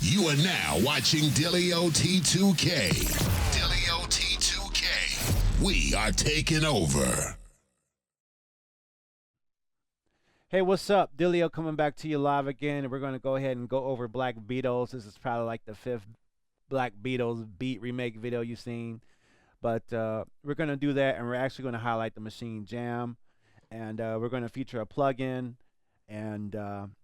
You are now watching Dillio T2K. Dillio T2K. We are taking over. Hey, what's up? Dillio coming back to you live again, and we're going to go ahead and go over Black Beatles. This is probably like the 5th Black Beatles beat remake video you've seen. But we're going to do that, and we're actually going to highlight the Machine Jam. And we're going to feature a plugin, and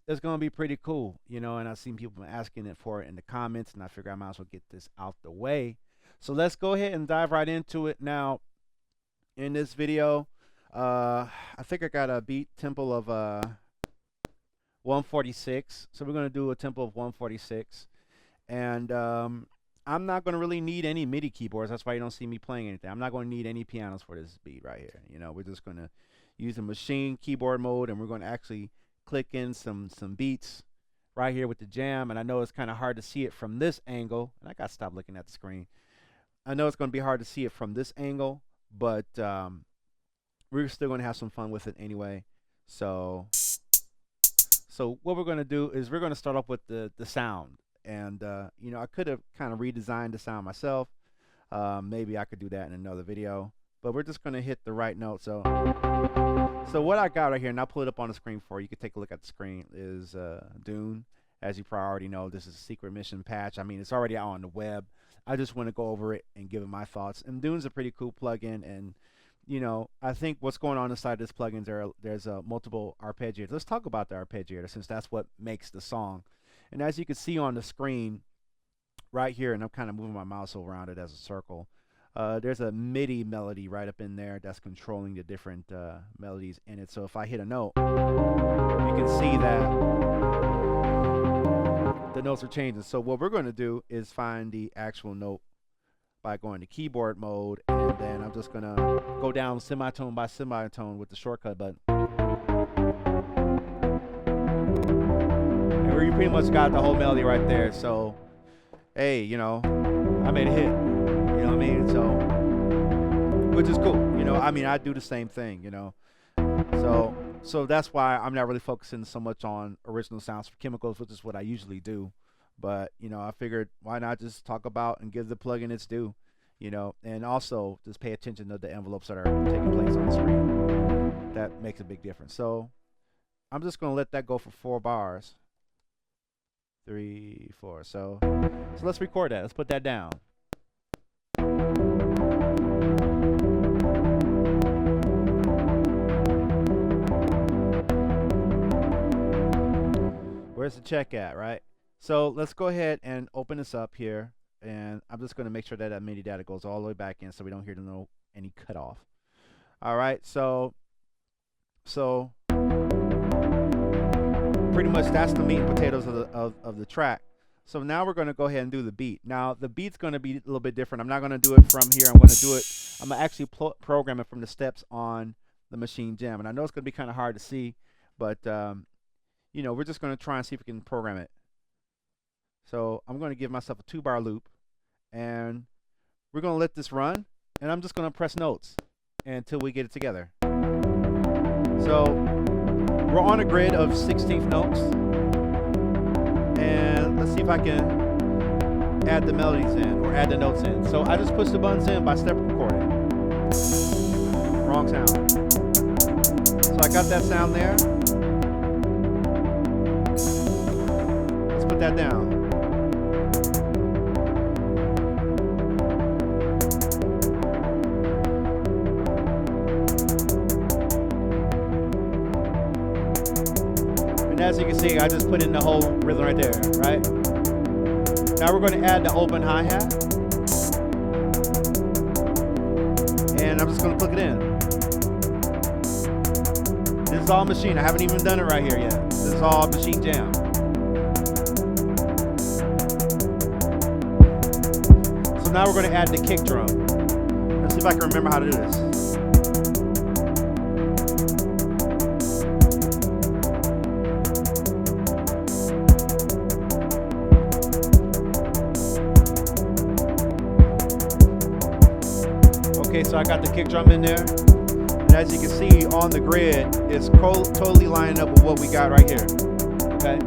it's going to be pretty cool, you know, and I've seen people asking for it in the comments, and I figure I might as well get this out the way. So let's go ahead and dive right into it. Now, in this video, I think I got a beat tempo of 146. So we're going to do a tempo of 146. And I'm not going to really need any MIDI keyboards. That's why you don't see me playing anything. I'm not going to need any pianos for this beat right here. You know, we're just going to use the machine keyboard mode, and we're going to actually click in some beats right here with the jam. And I know it's kind of hard to see it from this angle, and I got to stop looking at the screen. I know it's going to be hard to see it from this angle, but we're still going to have some fun with it anyway. So what we're going to do is we're going to start off with the sound. And you know, I could have kind of redesigned the sound myself. Maybe I could do that in another video, but we're just going to hit the right note. So what I got right here, and I'll pull it up on the screen for you. You can take a look at the screen, is Dune. As you probably already know, this is a secret mission patch. I mean, it's already out on the web. I just want to go over it and give it my thoughts. And Dune's a pretty cool plugin, and you know, I think what's going on inside this plugin, there's multiple arpeggiators. Let's talk about the arpeggiator, since that's what makes the song. And as you can see on the screen right here, and I'm kind of moving my mouse around it as a circle, there's a MIDI melody right up in there that's controlling the different melodies in it. So if I hit a note, you can see that the notes are changing. So what we're going to do is find the actual note by going to keyboard mode, and then I'm just going to go down semitone by semitone with the shortcut button. You pretty much got the whole melody right there. So hey, you know, I made a hit, you know what I mean? So, which is cool, you know. I mean, I do the same thing, you know. So that's why I'm not really focusing so much on original sounds for Khemikals, which is what I usually do. But you know, I figured why not just talk about and give the plugin its due, you know, and also just pay attention to the envelopes that are taking place on the screen. That makes a big difference. So I'm just gonna let that go for 4 bars. 3, 4. So let's record that. Let's put that down. Where's the check at, right? So let's go ahead and open this up here, and I'm just going to make sure that MIDI data goes all the way back in, so we don't hear any cutoff. All right, so pretty much that's the meat and potatoes of the track. So now we're going to go ahead and do the beat. Now the beat's going to be a little bit different. I'm not going to do it from here. I'm going to actually program it from the steps on the Machine Jam. And I know it's going to be kind of hard to see, but you know, we're just going to try and see if we can program it. So I'm going to give myself a 2-bar loop, and we're going to let this run, and I'm just going to press notes until we get it together. So we're on a grid of 16th notes, and let's see if I can add the melodies in, or add the notes in. So I just push the buttons in by step recording. Wrong sound. So I got that sound there. Let's put that down. As you can see, I just put in the whole rhythm right there, right? Now we're going to add the open hi-hat. And I'm just going to plug it in. This is all machine. I haven't even done it right here yet. This is all Machine Jam. So now we're going to add the kick drum. Let's see if I can remember how to do this. So I got the kick drum in there, and as you can see on the grid, it's totally lining up with what we got right here. Okay.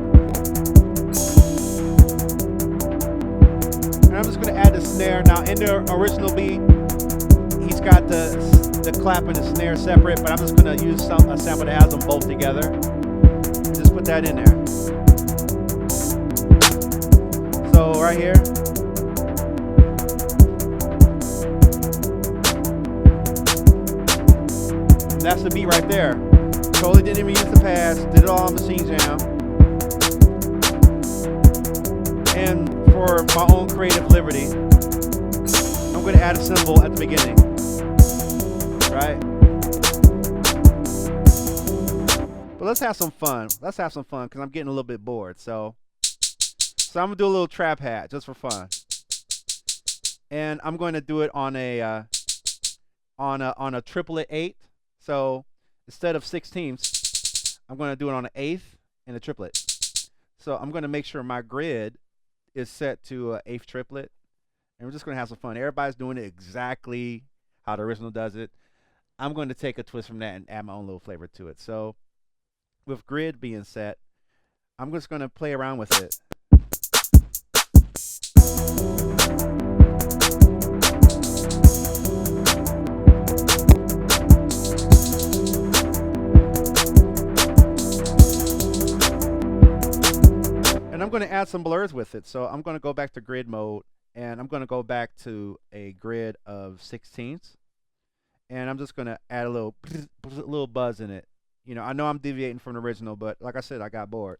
snare. Now in the original beat, he's got the clap and the snare separate, but I'm just gonna use a sample that has them both together. Just put that in there. So right here. That's the beat right there. Totally didn't even use the pads. Did it all on Machine Jam. And for my own creative liberty, I'm going to add a cymbal at the beginning. Right? But let's have some fun. Let's have some fun because I'm getting a little bit bored. So I'm going to do a little trap hat just for fun. And I'm going to do it on a triplet 8. So instead of 16ths, I'm going to do it on an 1/8 and a triplet. So I'm going to make sure my grid is set to an 1/8 triplet. And we're just going to have some fun. Everybody's doing it exactly how the original does it. I'm going to take a twist from that and add my own little flavor to it. So with grid being set, I'm just going to play around with it. And I'm going to add some blurs with it. So I'm going to go back to grid mode, and I'm going to go back to a grid of 16ths. And I'm just going to add a little buzz in it. You know, I know I'm deviating from the original, but like I said, I got bored.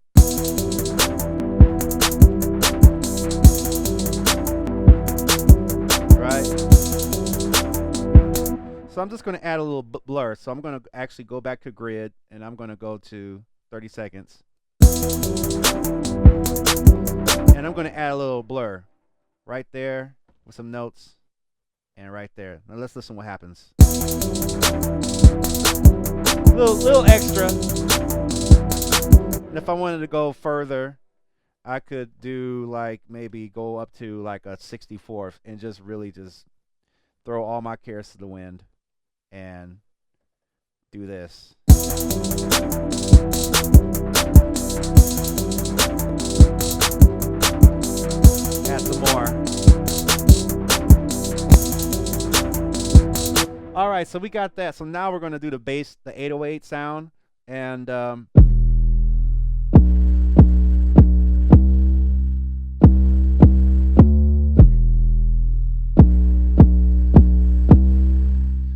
Right? So I'm just going to add a little blur. So I'm going to actually go back to grid, and I'm going to go to 30 seconds. And I'm going to add a little blur right there with some notes and right there. Now let's listen what happens. Little extra. And if I wanted to go further, I could do like maybe go up to like a 64th and just really just throw all my cares to the wind and do this. Add some more. All right, so we got that. So now we're going to do the bass, the 808 sound, and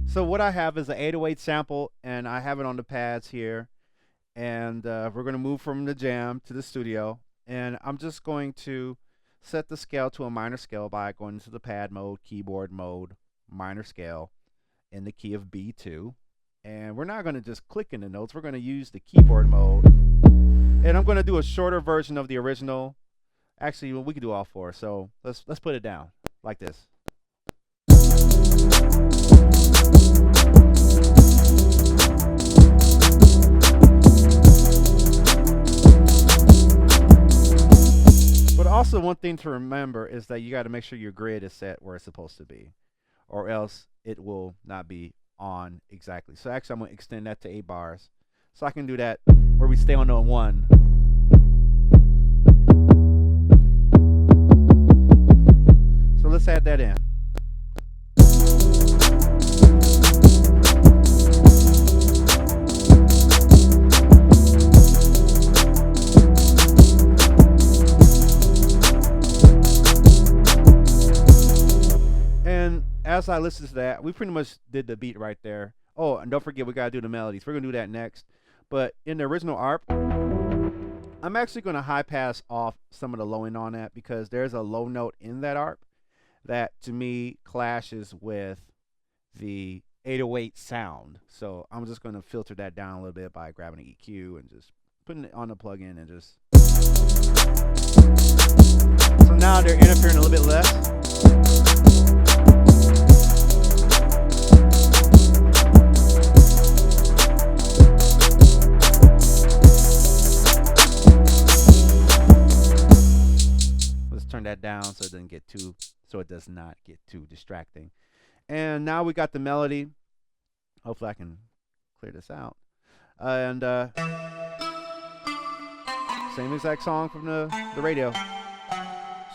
so what I have is an 808 sample, and I have it on the pads here, and we're going to move from the jam to the studio, and I'm just going to set the scale to a minor scale by going into the pad mode, keyboard mode, minor scale, in the key of B2. And we're not going to just click in the notes. We're going to use the keyboard mode. And I'm going to do a shorter version of the original. Actually, well, we can do all four. So let's put it down like this. But also one thing to remember is that you got to make sure your grid is set where it's supposed to be, or else it will not be on exactly. So actually I'm going to extend that to 8 bars. So I can do that where we stay on the 1. So let's add that in. And as I listen to that, we pretty much did the beat right there. Oh, and don't forget we got to do the melodies. We're going to do that next. But in the original ARP, I'm actually going to high pass off some of the low end on that because there's a low note in that ARP that to me clashes with the 808 sound. So I'm just going to filter that down a little bit by grabbing an EQ and just putting it on the plug-in and just. So now they're interfering a little bit less. Turn that down so it doesn't get too, so it does not get too distracting. And now we got the melody. Hopefully I can clear this out. And same exact song from the radio.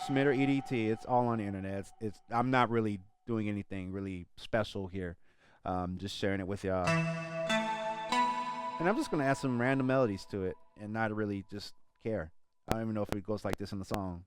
Sremmurd EDT. It's all on the internet. I'm not really doing anything really special here. Just sharing it with y'all. And I'm just gonna add some random melodies to it and not really just care. I don't even know if it goes like this in the song.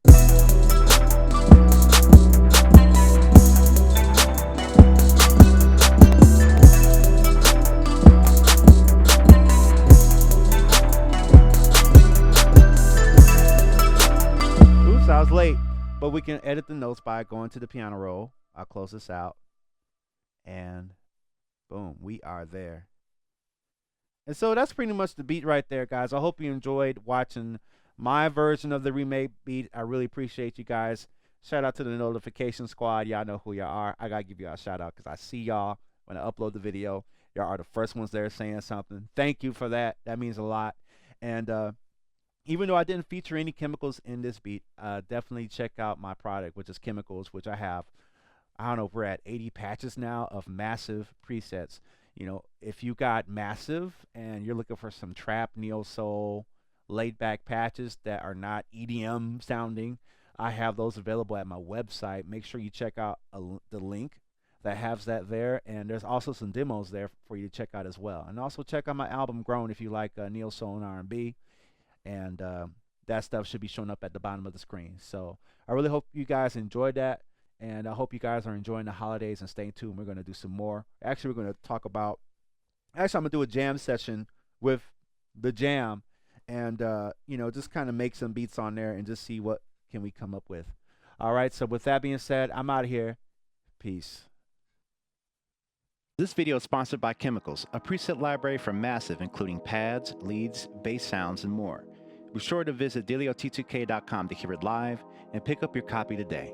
Oops, I was late. But we can edit the notes by going to the piano roll. I'll close this out. And boom, we are there. And so that's pretty much the beat right there, guys. I hope you enjoyed watching my version of the remake beat. I really appreciate you guys. Shout out to the notification squad. Y'all know who y'all are. I got to give y'all a shout out because I see y'all when I upload the video. Y'all are the first ones there saying something. Thank you for that. That means a lot. And even though I didn't feature any Khemikals in this beat, definitely check out my product, which is Khemikals, which I have. I don't know, we're at 80 patches now of massive presets. You know, if you got massive and you're looking for some trap, neo soul, laid back patches that are not EDM sounding, I have those available at my website. Make sure you check out the link that has that there. And there's also some demos there for you to check out as well. And also check out my album Grown if you like neo soul and R&B. And that stuff should be showing up at the bottom of the screen. So I really hope you guys enjoyed that. And I hope you guys are enjoying the holidays and staying tuned. We're going to do some more. Actually, we're going to talk about, I'm going to do a jam session with the jam and, you know, just kind of make some beats on there and just see what can we come up with. All right. So with that being said, I'm out of here. Peace. This video is sponsored by Khemikals, a preset library from Massive, including pads, leads, bass sounds, and more. Be sure to visit DillioT2K.com to hear it live and pick up your copy today.